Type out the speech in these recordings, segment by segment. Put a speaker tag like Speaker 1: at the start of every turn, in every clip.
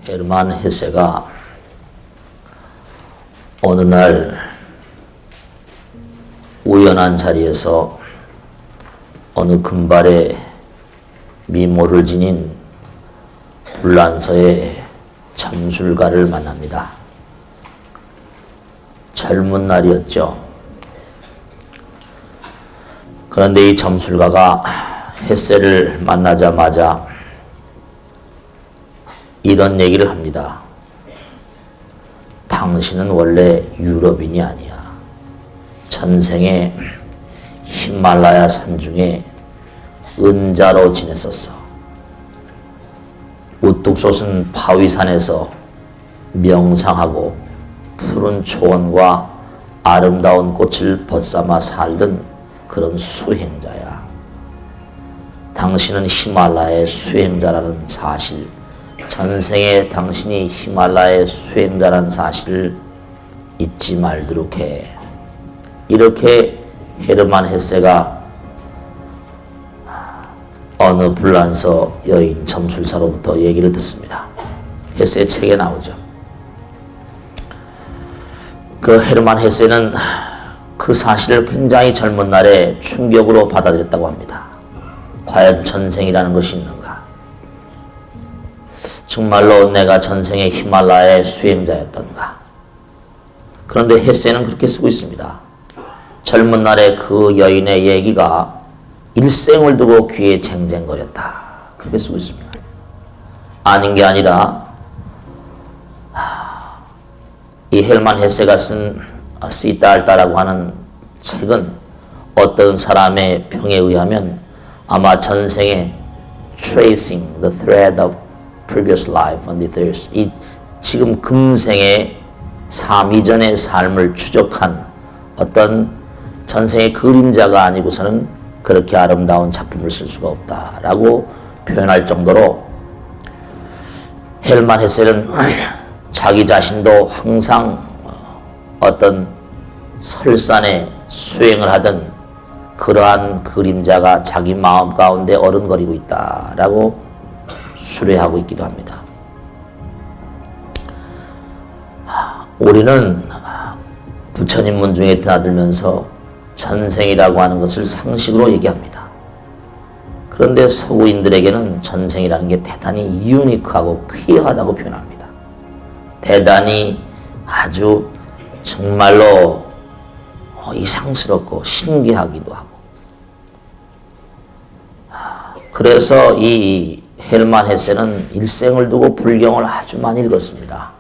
Speaker 1: 헤르만 헤세가 어느 날 우연한 자리에서 어느 금발의 미모를 지닌 불란서의 점술가를 만납니다. 젊은 날이었죠. 그런데 이 점술가가 헤세를 만나자마자 이런 얘기를 합니다. 당신은 원래 유럽인이 아니야. 전생에 히말라야 산중에 은자로 지냈었어. 우뚝 솟은 바위산에서 명상하고 푸른 초원과 아름다운 꽃을 벗삼아 살던 그런 수행자야. 당신은 히말라야의 수행자라는 사실, 전생에 당신이 히말라야의 수행자라는 사실을 잊지 말도록 해. 이렇게 헤르만 헤세가 어느 불란서 여인 점술사로부터 얘기를 듣습니다. 헤세의 책에 나오죠. 그 헤르만 헤세는 그 사실을 굉장히 젊은 날에 충격으로 받아들였다고 합니다. 과연 전생이라는 것이 있는가? 정말로 내가 전생에 히말라야의 수행자였던가? 그런데 헤세는 그렇게 쓰고 있습니다. 젊은 날에 그 여인의 얘기가 일생을 두고 귀에 쟁쟁거렸다. 그렇게 쓰고 있습니다. 아닌 게 아니라 이 헤르만 헤세가 쓴 시타르타라고 하는 책은 어떤 사람의 평에 의하면 아마 전생에 tracing the thread of previous life on this earth, 이 지금 금생의 삶 이전의 삶을 추적한 어떤 전생의 그림자가 아니고서는 그렇게 아름다운 작품을 쓸 수가 없다라고 표현할 정도로 헤르만 헤세는 자기 자신도 항상 어떤 설산에 수행을 하던 그러한 그림자가 자기 마음 가운데 어른거리고 있다라고 수레하고 있기도 합니다. 우리는 부처님 문중에 드나들면서 전생이라고 하는 것을 상식으로 얘기합니다. 그런데 서구인들에게는 전생이라는 게 대단히 유니크하고 퀴어하다고 표현합니다. 대단히 아주 정말로 이상스럽고 신기하기도 하고. 그래서 이 헤르만 헤세는 일생을 두고 불경을 아주 많이 읽었습니다.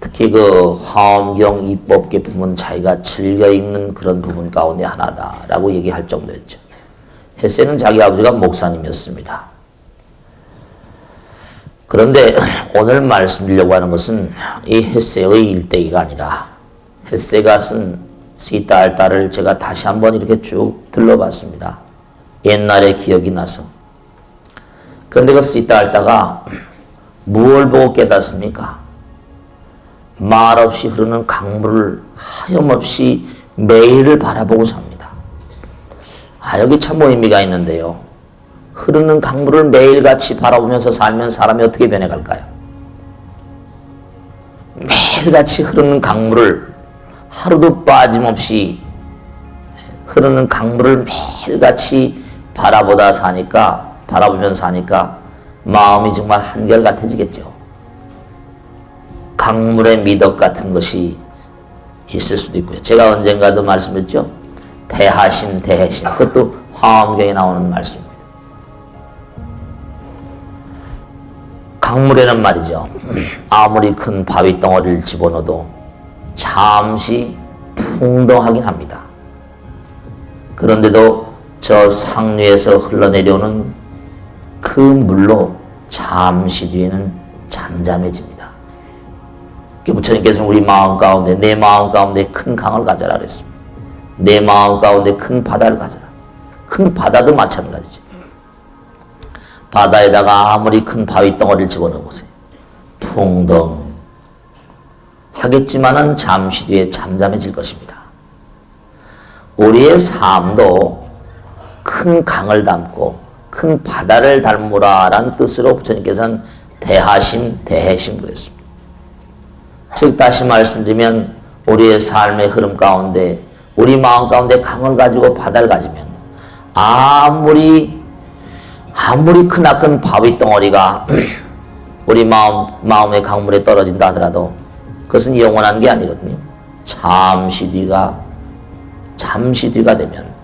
Speaker 1: 특히 그 화엄경 입법계 부분 자기가 즐겨 읽는 그런 부분 가운데 하나다라고 얘기할 정도였죠. 헤세는 자기 아버지가 목사님이었습니다. 그런데 오늘 말씀드리려고 하는 것은 이 헤세의 일대기가 아니라 헤세가 쓴 시타르타를 제가 다시 한번 이렇게 쭉 들러봤습니다. 옛날의 기억이 나서. 그런데 그 시타르타가 무엇을 보고 깨닫습니까? 말없이 흐르는 강물을 하염없이 매일을 바라보고 삽니다. 여기 참 의미가 있는데요. 흐르는 강물을 매일같이 바라보면서 살면 사람이 어떻게 변해갈까요? 매일같이 흐르는 강물을 하루도 빠짐없이 흐르는 강물을 매일같이 바라보면서 사니까 마음이 정말 한결같아지겠죠. 강물의 미덕 같은 것이 있을 수도 있고요. 제가 언젠가도 말씀했죠. 대하심, 대해심. 그것도 화엄경에 나오는 말씀입니다. 강물에는 말이죠. 아무리 큰 바위 덩어리를 집어넣어도 잠시 풍덩하긴 합니다. 그런데도 저 상류에서 흘러내려오는 그 물로 잠시 뒤에는 잠잠해집니다. 부처님께서는 우리 마음 가운데, 내 마음 가운데 큰 강을 가져라 그랬습니다. 내 마음 가운데 큰 바다를 가져라. 큰 바다도 마찬가지죠. 바다에다가 아무리 큰 바위 덩어리를 집어넣어 보세요. 풍덩 하겠지만은 잠시 뒤에 잠잠해질 것입니다. 우리의 삶도 큰 강을 담고 큰 바다를 닮으라라는 뜻으로 부처님께서는 대하심, 대해심 그랬습니다. 즉 다시 말씀드리면 우리의 삶의 흐름 가운데 우리 마음 가운데 강을 가지고 바다를 가지면 아무리 크나큰 바위 덩어리가 우리 마음의 강물에 떨어진다 하더라도 그것은 영원한 게 아니거든요. 잠시 뒤가 되면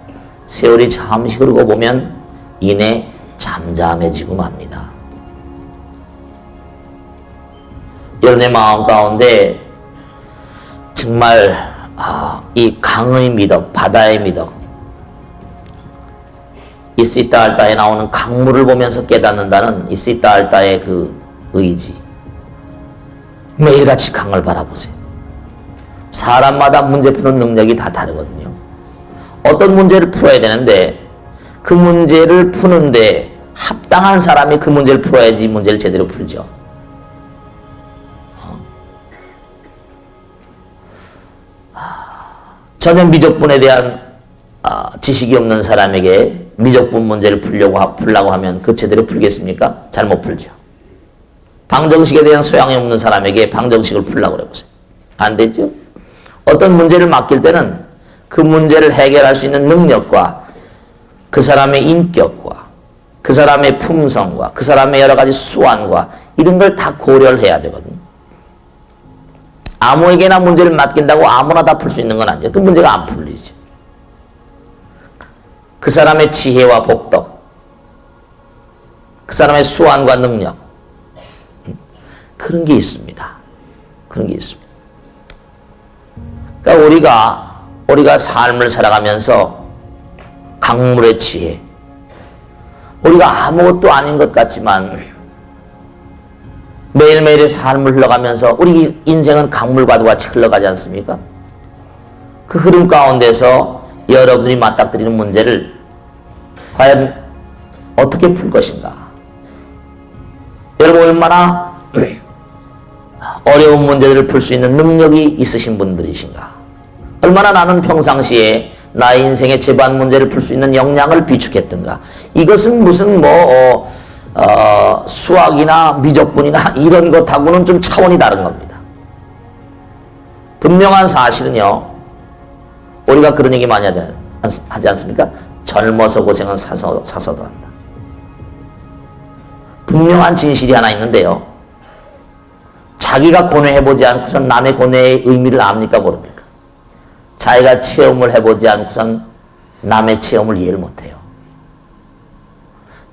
Speaker 1: 세월이 잠시 흐르고 보면 이내 잠잠해지고 맙니다. 여러분의 마음 가운데 정말 이 강의 미덕, 바다의 미덕, 있다 할다에 나오는 강물을 보면서 깨닫는다는 있다 할다의 그 의지. 매일같이 강을 바라보세요. 사람마다 문제 푸는 능력이 다 다르거든요. 어떤 문제를 풀어야 되는데 그 문제를 푸는데 합당한 사람이 그 문제를 풀어야지 문제를 제대로 풀죠. 전혀 미적분에 대한 지식이 없는 사람에게 미적분 문제를 풀려고 하면 그 제대로 풀겠습니까? 잘 못 풀죠. 방정식에 대한 소양이 없는 사람에게 방정식을 풀려고 해보세요. 안 되죠? 어떤 문제를 맡길 때는 그 문제를 해결할 수 있는 능력과 그 사람의 인격과 그 사람의 품성과 그 사람의 여러 가지 수완과 이런 걸 다 고려를 해야 되거든요. 아무에게나 문제를 맡긴다고 아무나 다 풀 수 있는 건 아니죠. 그 문제가 안 풀리죠. 그 사람의 지혜와 복덕, 그 사람의 수완과 능력, 그런 게 있습니다. 그런 게 있습니다. 그러니까 우리가 삶을 살아가면서 강물의 지혜, 우리가 아무것도 아닌 것 같지만 매일매일의 삶을 흘러가면서 우리 인생은 강물과도 같이 흘러가지 않습니까? 그 흐름 가운데서 여러분이 맞닥뜨리는 문제를 과연 어떻게 풀 것인가? 여러분 얼마나 어려운 문제들을 풀 수 있는 능력이 있으신 분들이신가? 얼마나 나는 평상시에 나의 인생의 재반 문제를 풀 수 있는 역량을 비축했던가? 이것은 무슨 수학이나 미적분이나 이런 것하고는 좀 차원이 다른 겁니다. 분명한 사실은요, 우리가 그런 얘기 많이 하지 않습니까? 젊어서 고생은 사서도 한다. 분명한 진실이 하나 있는데요, 자기가 고뇌해보지 않고선 남의 고뇌의 의미를 압니까 모릅니까? 자기가 체험을 해보지 않고선 남의 체험을 이해를 못해요.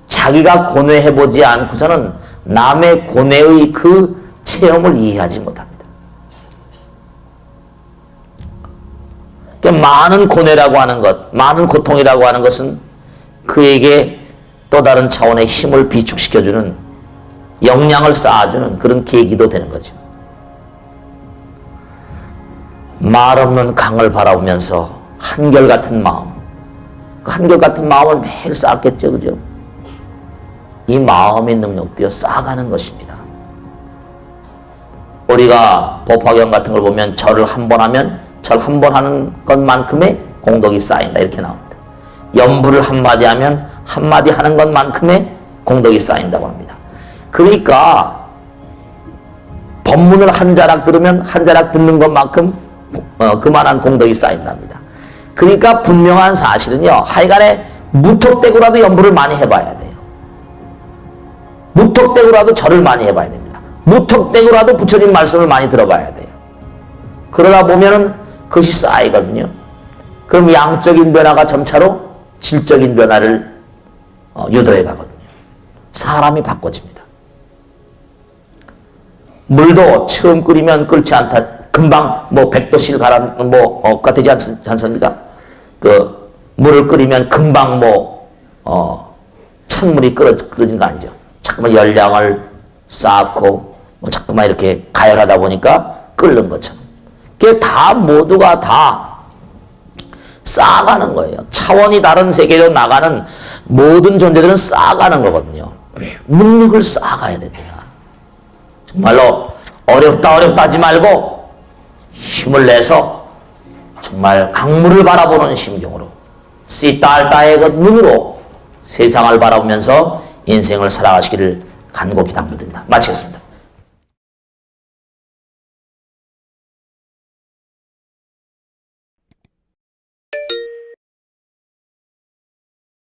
Speaker 1: 자기가 고뇌해보지 않고서는 남의 고뇌의 그 체험을 이해하지 못합니다. 그러니까 많은 고뇌라고 하는 것, 많은 고통이라고 하는 것은 그에게 또 다른 차원의 힘을 비축시켜주는, 역량을 쌓아주는 그런 계기도 되는 거죠. 말 없는 강을 바라보면서 한결같은 마음, 그 한결같은 마음을 매일 쌓았겠죠, 그죠? 이 마음의 능력도 쌓아가는 것입니다. 우리가 법화경 같은 걸 보면 절을 한 번 하면 절 한 번 하는 것만큼의 공덕이 쌓인다 이렇게 나옵니다. 염불을 한마디 하면 한마디 하는 것만큼의 공덕이 쌓인다고 합니다. 그러니까 법문을 한 자락 들으면 한 자락 듣는 것만큼 그만한 공덕이 쌓인답니다. 그러니까 분명한 사실은요, 하여간에 무턱대고라도 염불을 많이 해봐야 돼요. 무턱대고라도 절을 많이 해봐야 됩니다. 무턱대고라도 부처님 말씀을 많이 들어봐야 돼요. 그러다 보면은 그것이 쌓이거든요. 그럼 양적인 변화가 점차로 질적인 변화를 유도해 가거든요. 사람이 바꿔집니다. 물도 처음 끓이면 끓지 않다. 금방 100도씨를 가가 되지 않습니까? 그 물을 끓이면 금방 찬물이 끓어진 거 아니죠. 자꾸만 열량을 쌓고 자꾸만 이렇게 가열하다 보니까 끓는 것처럼. 그게 다 모두가 다 쌓아가는 거예요. 차원이 다른 세계로 나가는 모든 존재들은 쌓아가는 거거든요. 능력을 쌓아가야 됩니다. 정말로 어렵다 하지 말고 힘을 내서 정말 강물을 바라보는 심경으로 씨딸 따의 그 눈으로 세상을 바라보면서 인생을 살아가시기를 간곡히 당부드립니다. 마치겠습니다.